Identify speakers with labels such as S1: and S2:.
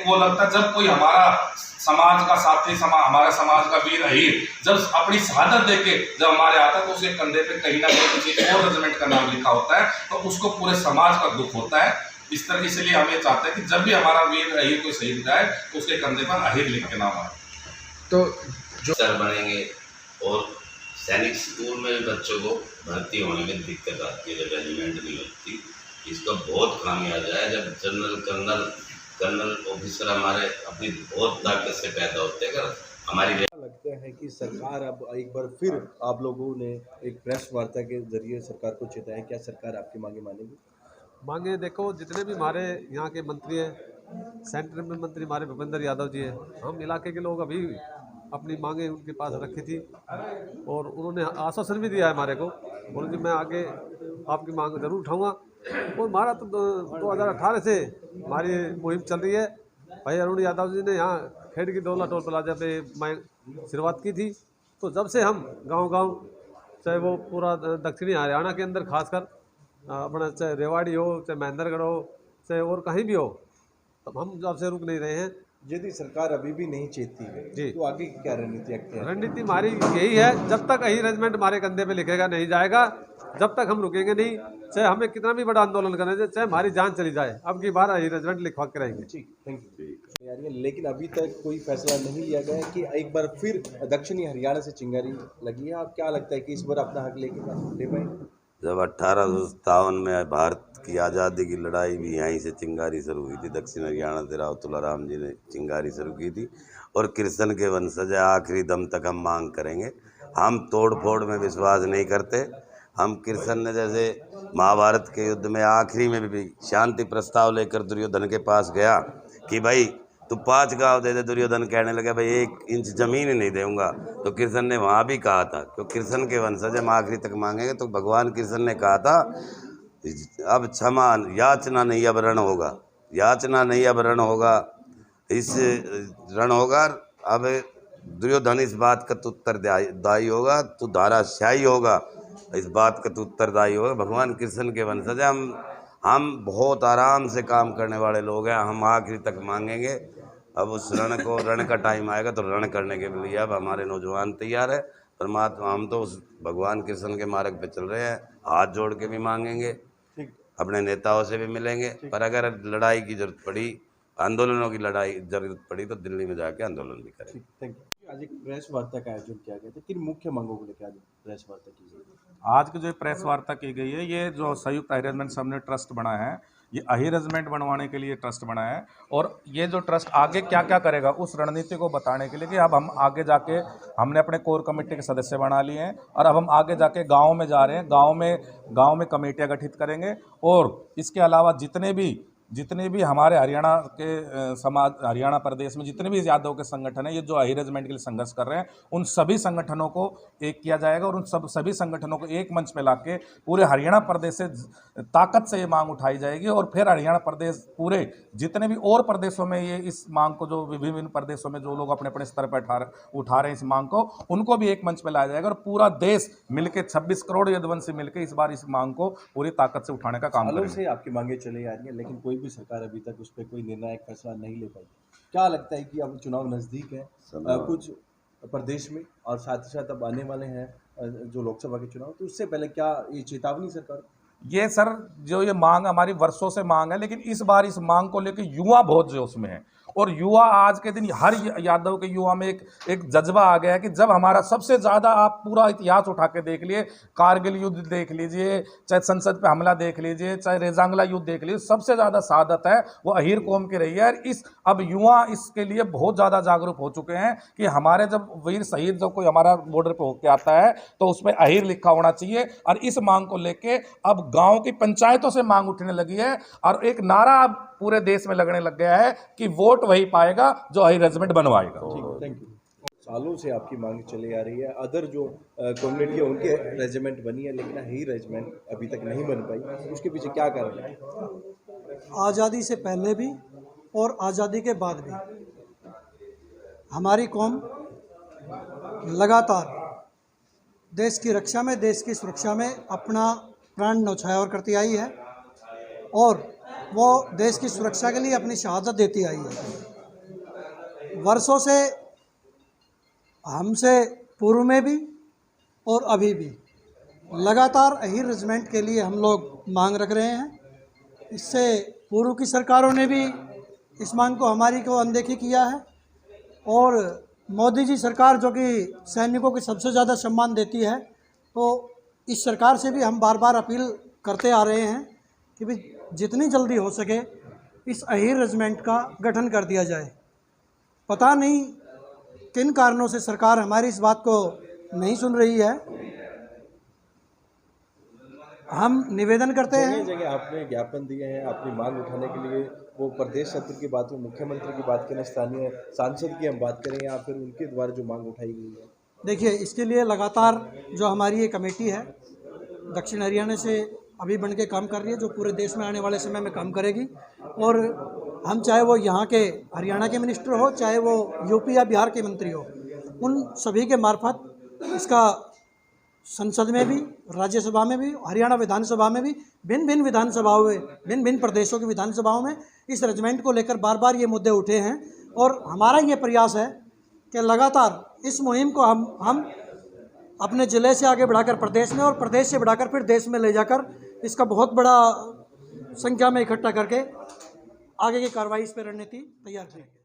S1: एक वो लगता है जब कोई हमारा समाज का साथी हमारे समाज का वीर अहीर जब अपनी शहादत देके जब हमारे आता है तो उसके कंधे पे कहीं ना कहीं किसी और रेजिमेंट का नाम लिखा होता है, तो उसको पूरे समाज का दुख होता है। इस तरह इसलिए हम ये चाहते हैं कि जब भी हमारा वीर अहीर कोई शहीद जाए तो उसके कंधे पर अहीर लिख के नाम आए।
S2: तो जो
S3: सर बनेंगे और सैनिक स्कूल में बच्चों को भर्ती होने में दिक्कत आती है, जब रेजिमेंट नहीं होती, इसका बहुत खामियाजा है। जब जनरल कर्नल ऑफिसर हमारे अपनी बहुत ताकत से पैदा होते हैं, अगर हमारी
S2: लगता है कि सरकार अब एक बार फिर आप लोगों ने एक प्रेस वार्ता के जरिए सरकार को चेताया, क्या सरकार आपकी मांगे मानेगी?
S4: मांगे देखो, जितने भी हमारे यहाँ के मंत्री हैं, सेंटर में मंत्री हमारे भूपेंद्र यादव जी हैं, हम इलाके के लोग अभी अपनी मांगे उनके पास रखी थी और उन्होंने आश्वासन भी दिया है हमारे को, बोले जी मैं आगे आपकी मांग जरूर उठाऊंगा। और हमारा तो 2018 से हमारी मुहिम चल रही है। भाई अरुण यादव जी ने यहाँ खेड़ की डोला टोल प्लाजा पे मैं शुरुआत की थी, तो जब से हम गांव-गांव, चाहे वो पूरा दक्षिणी हरियाणा के अंदर खासकर अपना चाहे रेवाड़ी हो, चाहे महेंद्रगढ़ हो, चाहे और कहीं भी हो, तब हम जब से रुक नहीं रहे हैं।
S2: यदि सरकार अभी भी नहीं चेतती है
S4: जी,
S2: तो आगे की क्या रणनीति है?
S4: रणनीति हमारी यही है, जब तक यही रेजिमेंट हमारे कंधे पे लिखेगा नहीं जाएगा, जब तक हम रुकेंगे नहीं। चाहे हमें कितना भी बड़ा आंदोलन करना चाहिए, चाहे हमारी जान चली जाए, अब की बार यही रेजिमेंट लिखवा के रहेंगे।
S2: ठीक, थैंक यू। लेकिन अभी तक कोई फैसला नहीं लिया गया है कि एक बार फिर दक्षिणी हरियाणा से चिंगारी लगी है। आप क्या लगता है कि इस बार अपना हक ले पाएंगे?
S3: जब 1857 में भारत की आज़ादी की लड़ाई भी यहीं से चिंगारी शुरू हुई थी, दक्षिण हरियाणा से राव तुलाराम जी ने चिंगारी शुरू की थी और कृष्ण के वंशज आखिरी दम तक हम मांग करेंगे। हम तोड़ फोड़ में विश्वास नहीं करते। हम कृष्ण ने जैसे महाभारत के युद्ध में आखिरी में भी शांति प्रस्ताव लेकर दुर्योधन के पास गया कि भाई तू 5 गांव दे दे, दुर्योधन कहने लगा भाई 1 इंच जमीन ही नहीं दूंगा, तो कृष्ण ने वहाँ भी कहा था क्योंकि कृष्ण के वंशज हम आखिरी तक मांगेंगे। तो भगवान कृष्ण ने कहा था अब क्षमा याचना नहीं अब रण होगा, याचना नहीं अब रण होगा, इस रण होगा। अब दुर्योधन इस बात का तू उत्तरदायी होगा, तू धाराशाही होगा, इस बात का तू उत्तरदायी होगा। भगवान कृष्ण के वंशज हम बहुत आराम से काम करने वाले लोग हैं, हम आखिरी तक मांगेंगे। अब उस रण का टाइम आएगा तो रण करने के लिए अब हमारे नौजवान तैयार है। परमात्मा हम तो उस भगवान कृष्ण के मार्ग पे चल रहे हैं, हाथ जोड़ के भी मांगेंगे, अपने नेताओं से भी मिलेंगे। पर अगर लड़ाई की जरूरत पड़ी, आंदोलनों की जरूरत पड़ी तो दिल्ली में जाके आंदोलन भी करेंगे।
S2: Thank you. आज एक प्रेस वार्ता का आयोजन किया गया था, किन मुख्य मांगों को लेकर आज प्रेस वार्ता की गई?
S1: आज की जो प्रेस वार्ता की गई है, ये जो संयुक्त अहीर रेजिमेंट सबने ट्रस्ट बनाया है, ये अहीर रेजिमेंट बनवाने के लिए ट्रस्ट बनाया है और ये जो ट्रस्ट आगे क्या क्या करेगा उस रणनीति को बताने के लिए कि अब हम आगे जाके हमने अपने कोर कमेटी के सदस्य बना लिए हैं और अब हम आगे जाके गाँव में जा रहे हैं, गाँव में कमेटियाँ गठित करेंगे। और इसके अलावा जितने भी हमारे हरियाणा के समाज, हरियाणा प्रदेश में जितने भी यादव के संगठन हैं, ये जो अहीर रेजिमेंट के लिए संघर्ष कर रहे हैं, उन सभी संगठनों को एक किया जाएगा और उन सभी संगठनों को एक मंच पे लाके पूरे हरियाणा प्रदेश से ताकत से ये मांग उठाई जाएगी। और फिर हरियाणा प्रदेश पूरे जितने भी और प्रदेशों में ये इस मांग को, जो विभिन्न प्रदेशों में जो लोग अपने अपने स्तर पर उठा रहे हैं इस मांग को, उनको भी एक मंच पर लाया जाएगा और पूरा देश मिलकर 26 करोड़ यदुवंशी मिलकर इस बार इस मांग को पूरी ताकत से उठाने का काम करेंगे।
S2: से आपकी मांगे चली आ रही है, लेकिन कोई भी सरकार अभी तक उस पर कोई निर्णायक फैसला नहीं ले पाई। क्या लगता है कि अब चुनाव नज़दीक है कुछ प्रदेश में और साथ ही साथ अब आने वाले हैं जो लोकसभा के चुनाव, तो उससे पहले क्या ये चेतावनी सरकार?
S1: ये सर जो ये मांग हमारी वर्षों से मांग है, लेकिन इस बार इस मांग को लेकर युवा बहुत जोश में है और युवा आज के दिन हर यादव के युवा में एक जज्बा आ गया है कि जब हमारा सबसे ज़्यादा, आप पूरा इतिहास उठा के देख लिए, कारगिल युद्ध देख लीजिए, चाहे संसद पे हमला देख लीजिए, चाहे रेजांगला युद्ध देख लीजिए, सबसे ज़्यादा शहादत है वो अहीर कौम की रही है। अब युवा इसके लिए बहुत ज़्यादा जागरूक हो चुके हैं कि हमारे जब वीर शहीद जब कोई हमारा बॉर्डर पर होकर आता है तो उसमें अहीर लिखा होना चाहिए। और इस मांग को लेके अब गाँव की पंचायतों से मांग उठने लगी है और एक नारा अब पूरे देश में लगने लग गया है कि वोट वही पाएगा जो अहीर रेजिमेंट बनवाएगा।
S2: Thank you. सालों से आपकी मांग चली आ रही है, अदर जो कम्युनिटी है उनके रेजिमेंट बनी है, लेकिन अहीर रेजिमेंट अभी तक नहीं बन पाई, उसके पीछे क्या कारण है?
S5: आज़ादी से पहले भी और आज़ादी के बाद भी हमारी कौम लगातार देश की रक्षा में, देश की सुरक्षा में अपना प्राण न्यौछावर करती आई है और वो देश की सुरक्षा के लिए अपनी शहादत देती आई है। वर्षों से हमसे पूर्व में भी और अभी भी लगातार अहीर रेजिमेंट के लिए हम लोग मांग रख रहे हैं। इससे पूर्व की सरकारों ने भी इस मांग को हमारी को अनदेखी किया है और मोदी जी सरकार जो कि सैनिकों को सबसे ज़्यादा सम्मान देती है, तो इस सरकार से भी हम बार बार अपील करते आ रहे हैं कि भाई जितनी जल्दी हो सके इस अहीर रेजिमेंट का गठन कर दिया जाए। पता नहीं किन कारणों से सरकार हमारी इस बात को नहीं सुन रही है। हम निवेदन करते हैं,
S2: जगह जगह आपने ज्ञापन दिए हैं अपनी मांग उठाने के लिए, वो प्रदेश सत्र की बात हो, मुख्यमंत्री की बात करें, स्थानीय सांसद की हम बात करें या फिर उनके द्वारा जो मांग उठाई गई है।
S5: देखिए इसके लिए लगातार जो हमारी ये कमेटी है दक्षिण हरियाणा से अभी बन के काम कर रही है, जो पूरे देश में आने वाले समय में काम करेगी। और हम चाहे वो यहाँ के हरियाणा के मिनिस्टर हो, चाहे वो यूपी या बिहार के मंत्री हो, उन सभी के मार्फत इसका संसद में भी, राज्यसभा में भी, हरियाणा विधानसभा में भी, भिन्न भिन्न विधानसभाओं में, भिन्न भिन्न प्रदेशों की विधानसभाओं में इस रेजिमेंट को लेकर बार बार ये मुद्दे उठे हैं। और हमारा ये प्रयास है कि लगातार इस मुहिम को हम अपने ज़िले से आगे बढ़ाकर प्रदेश में और प्रदेश से बढ़ाकर फिर देश में ले जाकर इसका बहुत बड़ा संख्या में इकट्ठा करके आगे की कार्रवाई इस पर रणनीति तैयार करेंगे।